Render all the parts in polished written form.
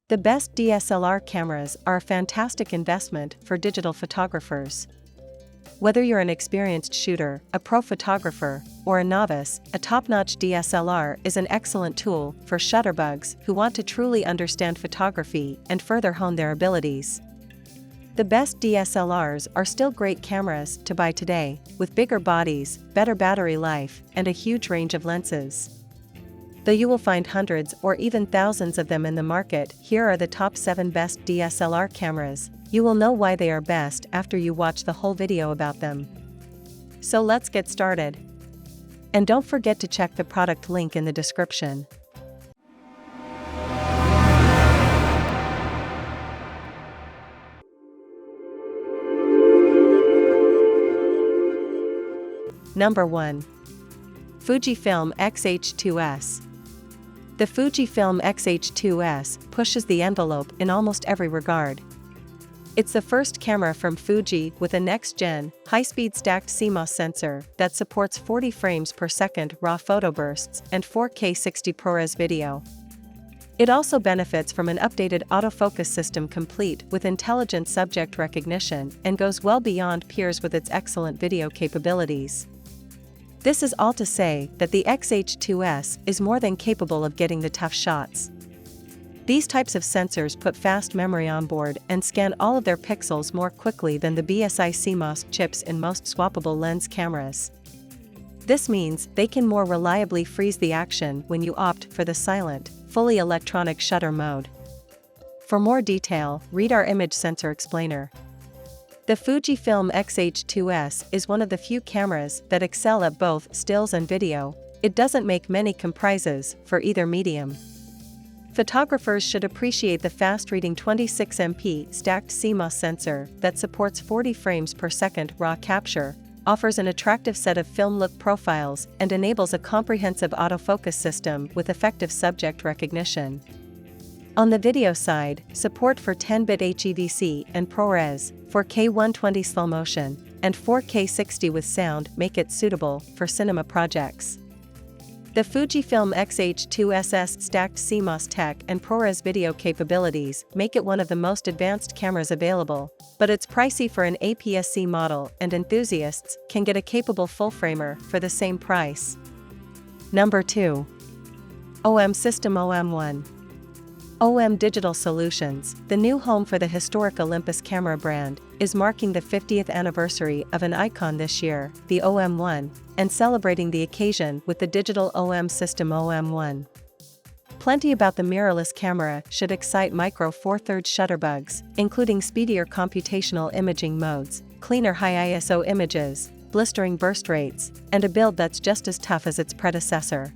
The best DSLR cameras are a fantastic investment for digital photographers. Whether you're an experienced shooter, a pro photographer, or a novice, a top-notch DSLR is an excellent tool for shutterbugs who want to truly understand photography and further hone their abilities. The best DSLRs are still great cameras to buy today, with bigger bodies, better battery life, and a huge range of lenses. Though you will find hundreds or even thousands of them in the market, here are the top 7 best DSLR cameras. You will know why they are best after you watch the whole video about them. So let's get started. And don't forget to check the product link in the description. Number 1. Fujifilm X-H2S. The Fujifilm X-H2S pushes the envelope in almost every regard. It's the first camera from Fuji with a next-gen, high-speed stacked CMOS sensor that supports 40 frames per second RAW photo bursts and 4K 60 ProRes video. It also benefits from an updated autofocus system complete with intelligent subject recognition and goes well beyond peers with its excellent video capabilities. This is all to say that the X-H2S is more than capable of getting the tough shots. These types of sensors put fast memory on board and scan all of their pixels more quickly than the BSI CMOS chips in most swappable lens cameras. This means they can more reliably freeze the action when you opt for the silent, fully electronic shutter mode. For more detail, read our image sensor explainer. The Fujifilm X-H2S is one of the few cameras that excel at both stills and video. It doesn't make many comprises for either medium. Photographers should appreciate the fast-reading 26MP stacked CMOS sensor that supports 40 frames per second RAW capture, offers an attractive set of film look profiles, and enables a comprehensive autofocus system with effective subject recognition. On the video side, support for 10-bit HEVC and ProRes, 4K 120 slow motion, and 4K 60 with sound make it suitable for cinema projects. The Fujifilm X-H2S stacked CMOS tech and ProRes video capabilities make it one of the most advanced cameras available, but it's pricey for an APS-C model, and enthusiasts can get a capable full-framer for the same price. Number 2. OM System OM1. OM Digital Solutions, the new home for the historic Olympus camera brand, is marking the 50th anniversary of an icon this year, the OM1, and celebrating the occasion with the digital OM System OM1. Plenty about the mirrorless camera should excite micro Four Thirds shutterbugs, including speedier computational imaging modes, cleaner high ISO images, blistering burst rates, and a build that's just as tough as its predecessor.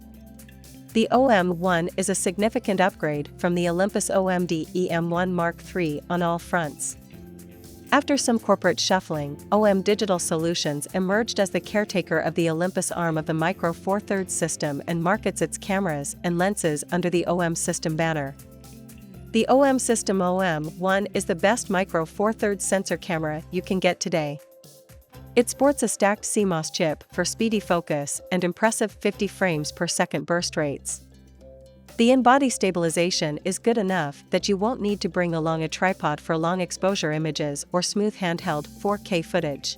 The OM1 is a significant upgrade from the Olympus OMD EM1 Mark III on all fronts. After some corporate shuffling, OM Digital Solutions emerged as the caretaker of the Olympus arm of the Micro Four Thirds system and markets its cameras and lenses under the OM System banner. The OM System OM1 is the best Micro Four Thirds sensor camera you can get today. It sports a stacked CMOS chip for speedy focus and impressive 50 frames per second burst rates. The in-body stabilization is good enough that you won't need to bring along a tripod for long exposure images or smooth handheld 4K footage.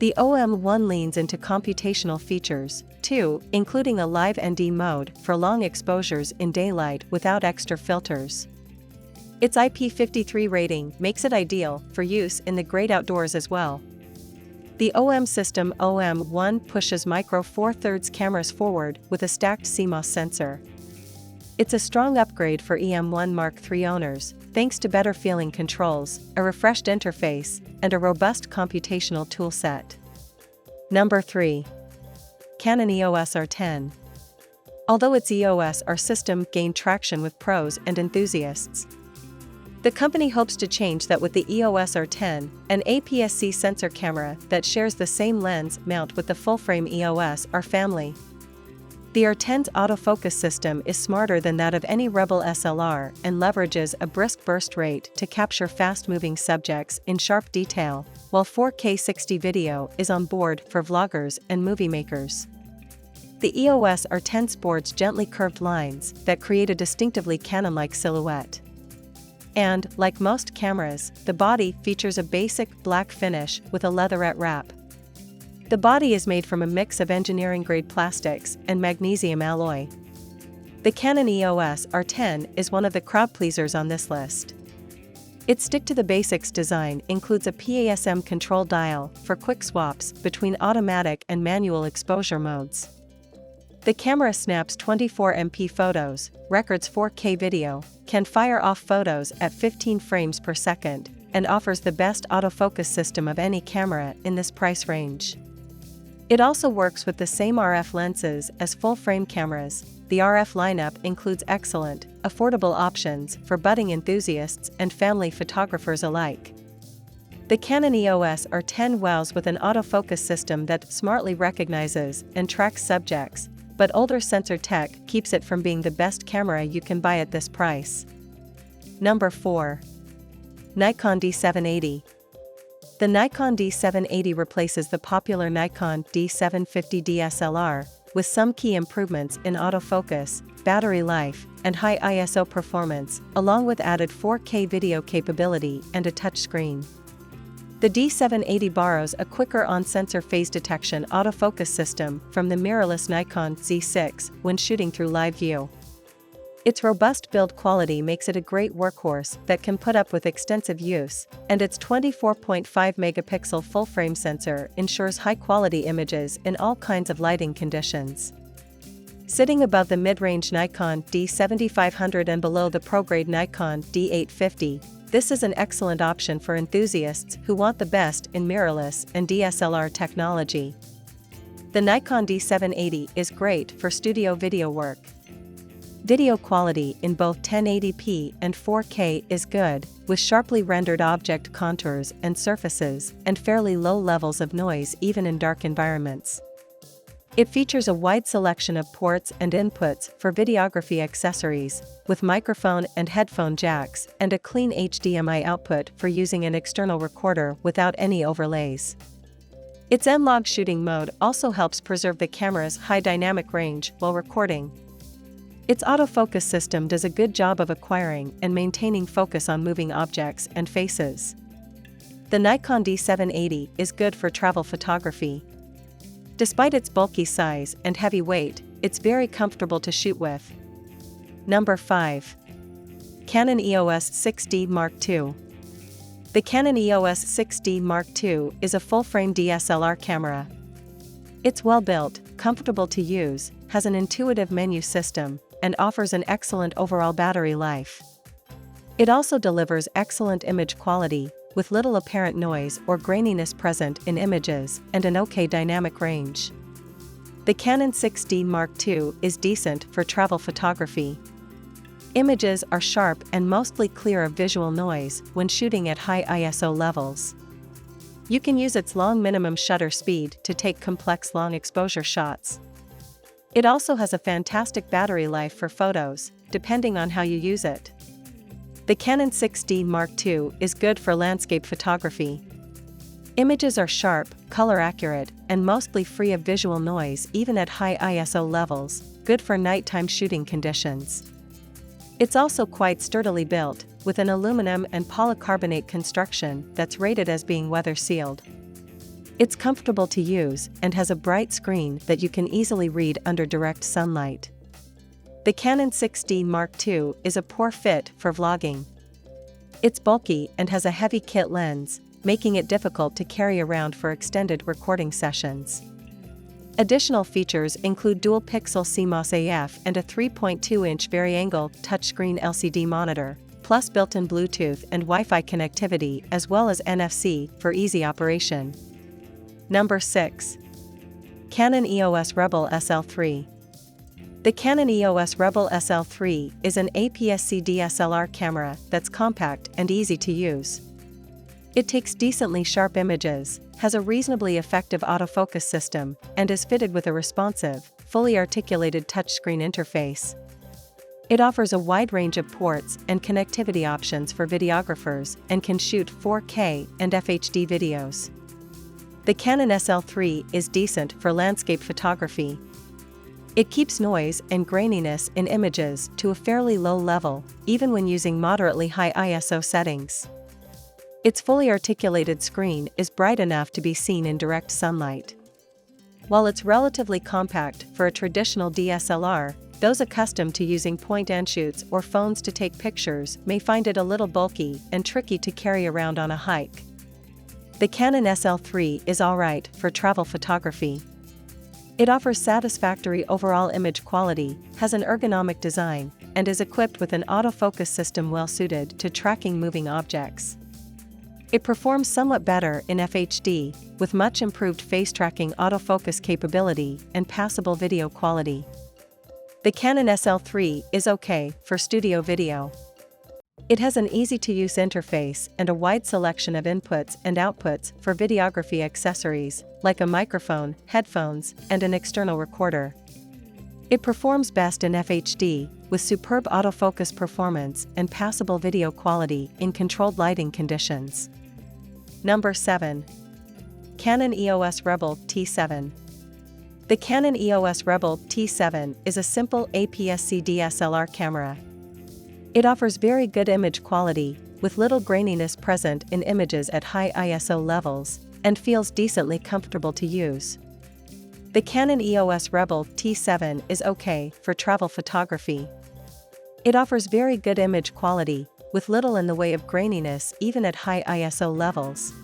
The OM1 leans into computational features, too, including a live ND mode for long exposures in daylight without extra filters. Its IP53 rating makes it ideal for use in the great outdoors as well. The OM System OM1 pushes Micro Four Thirds cameras forward with a stacked CMOS sensor. It's a strong upgrade for EM1 Mark III owners, thanks to better feeling controls, a refreshed interface, and a robust computational toolset. Number 3. Canon EOS R10. Although its EOS R system gained traction with pros and enthusiasts, the company hopes to change that with the EOS R10, an APS-C sensor camera that shares the same lens mount with the full-frame EOS R family. The R10's autofocus system is smarter than that of any Rebel SLR and leverages a brisk burst rate to capture fast-moving subjects in sharp detail, while 4K 60 video is on board for vloggers and movie makers. The EOS R10 sports gently curved lines that create a distinctively Canon-like silhouette. And, like most cameras, the body features a basic black finish with a leatherette wrap. The body is made from a mix of engineering-grade plastics and magnesium alloy. The Canon EOS R10 is one of the crowd pleasers on this list. Its stick-to-the-basics design includes a PASM control dial for quick swaps between automatic and manual exposure modes. The camera snaps 24MP photos, records 4K video, can fire off photos at 15 frames per second, and offers the best autofocus system of any camera in this price range. It also works with the same RF lenses as full-frame cameras. The RF lineup includes excellent, affordable options for budding enthusiasts and family photographers alike. The Canon EOS R10 wows with an autofocus system that smartly recognizes and tracks subjects, but older sensor tech keeps it from being the best camera you can buy at this price. Number 4. Nikon D780. The Nikon D780 replaces the popular Nikon D750 DSLR, with some key improvements in autofocus, battery life, and high ISO performance, along with added 4K video capability and a touchscreen. The D780 borrows a quicker on-sensor phase detection autofocus system from the mirrorless Nikon Z6 when shooting through live view. Its robust build quality makes it a great workhorse that can put up with extensive use, and its 24.5-megapixel full-frame sensor ensures high-quality images in all kinds of lighting conditions. Sitting above the mid-range Nikon D7500 and below the pro-grade Nikon D850, this is an excellent option for enthusiasts who want the best in mirrorless and DSLR technology. The Nikon D780 is great for studio video work. Video quality in both 1080p and 4K is good, with sharply rendered object contours and surfaces, and fairly low levels of noise even in dark environments. It features a wide selection of ports and inputs for videography accessories, with microphone and headphone jacks and a clean HDMI output for using an external recorder without any overlays. Its N-Log shooting mode also helps preserve the camera's high dynamic range while recording. Its autofocus system does a good job of acquiring and maintaining focus on moving objects and faces. The Nikon D780 is good for travel photography. Despite its bulky size and heavy weight, it's very comfortable to shoot with. Number 5. Canon EOS 6D Mark II. The Canon EOS 6D Mark II is a full-frame DSLR camera. It's well-built, comfortable to use, has an intuitive menu system, and offers an excellent overall battery life. It also delivers excellent image quality, with little apparent noise or graininess present in images, and an okay dynamic range. The Canon 6D Mark II is decent for travel photography. Images are sharp and mostly clear of visual noise when shooting at high ISO levels. You can use its long minimum shutter speed to take complex long exposure shots. It also has a fantastic battery life for photos, depending on how you use it. The Canon 6D Mark II is good for landscape photography. Images are sharp, color-accurate, and mostly free of visual noise even at high ISO levels, good for nighttime shooting conditions. It's also quite sturdily built, with an aluminum and polycarbonate construction that's rated as being weather-sealed. It's comfortable to use and has a bright screen that you can easily read under direct sunlight. The Canon 6D Mark II is a poor fit for vlogging. It's bulky and has a heavy kit lens, making it difficult to carry around for extended recording sessions. Additional features include dual-pixel CMOS AF and a 3.2-inch vari-angle touchscreen LCD monitor, plus built-in Bluetooth and Wi-Fi connectivity as well as NFC for easy operation. Number 6. Canon EOS Rebel SL3. The Canon EOS Rebel SL3 is an APS-C DSLR camera that's compact and easy to use. It takes decently sharp images, has a reasonably effective autofocus system, and is fitted with a responsive, fully articulated touchscreen interface. It offers a wide range of ports and connectivity options for videographers and can shoot 4K and FHD videos. The Canon SL3 is decent for landscape photography. It keeps noise and graininess in images to a fairly low level, even when using moderately high ISO settings. Its fully articulated screen is bright enough to be seen in direct sunlight. While it's relatively compact for a traditional DSLR, those accustomed to using point-and-shoots or phones to take pictures may find it a little bulky and tricky to carry around on a hike. The Canon SL3 is alright for travel photography. It offers satisfactory overall image quality, has an ergonomic design, and is equipped with an autofocus system well-suited to tracking moving objects. It performs somewhat better in FHD, with much improved face-tracking autofocus capability and passable video quality. The Canon SL3 is okay for studio video. It has an easy-to-use interface and a wide selection of inputs and outputs for videography accessories, like a microphone, headphones, and an external recorder. It performs best in FHD, with superb autofocus performance and passable video quality in controlled lighting conditions. Number 7. Canon EOS Rebel T7. The Canon EOS Rebel T7 is a simple APS-C DSLR camera. It offers very good image quality, with little graininess present in images at high ISO levels, and feels decently comfortable to use. The Canon EOS Rebel T7 is okay for travel photography. It offers very good image quality, with little in the way of graininess even at high ISO levels.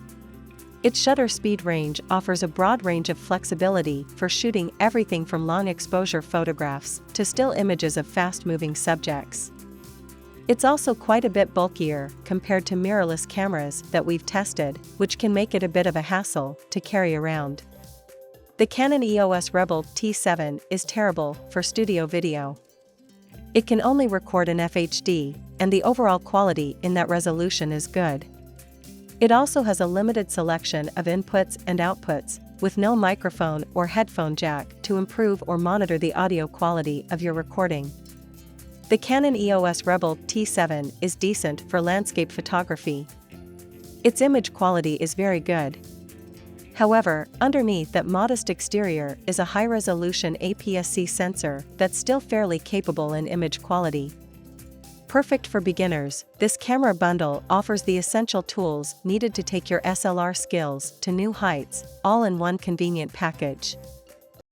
Its shutter speed range offers a broad range of flexibility for shooting everything from long exposure photographs to still images of fast-moving subjects. It's also quite a bit bulkier compared to mirrorless cameras that we've tested, which can make it a bit of a hassle to carry around. The Canon EOS Rebel T7 is terrible for studio video. It can only record in FHD, and the overall quality in that resolution is good. It also has a limited selection of inputs and outputs, with no microphone or headphone jack to improve or monitor the audio quality of your recording. The Canon EOS Rebel T7 is decent for landscape photography. Its image quality is very good. However, underneath that modest exterior is a high-resolution APS-C sensor that's still fairly capable in image quality. Perfect for beginners, this camera bundle offers the essential tools needed to take your SLR skills to new heights, all in one convenient package.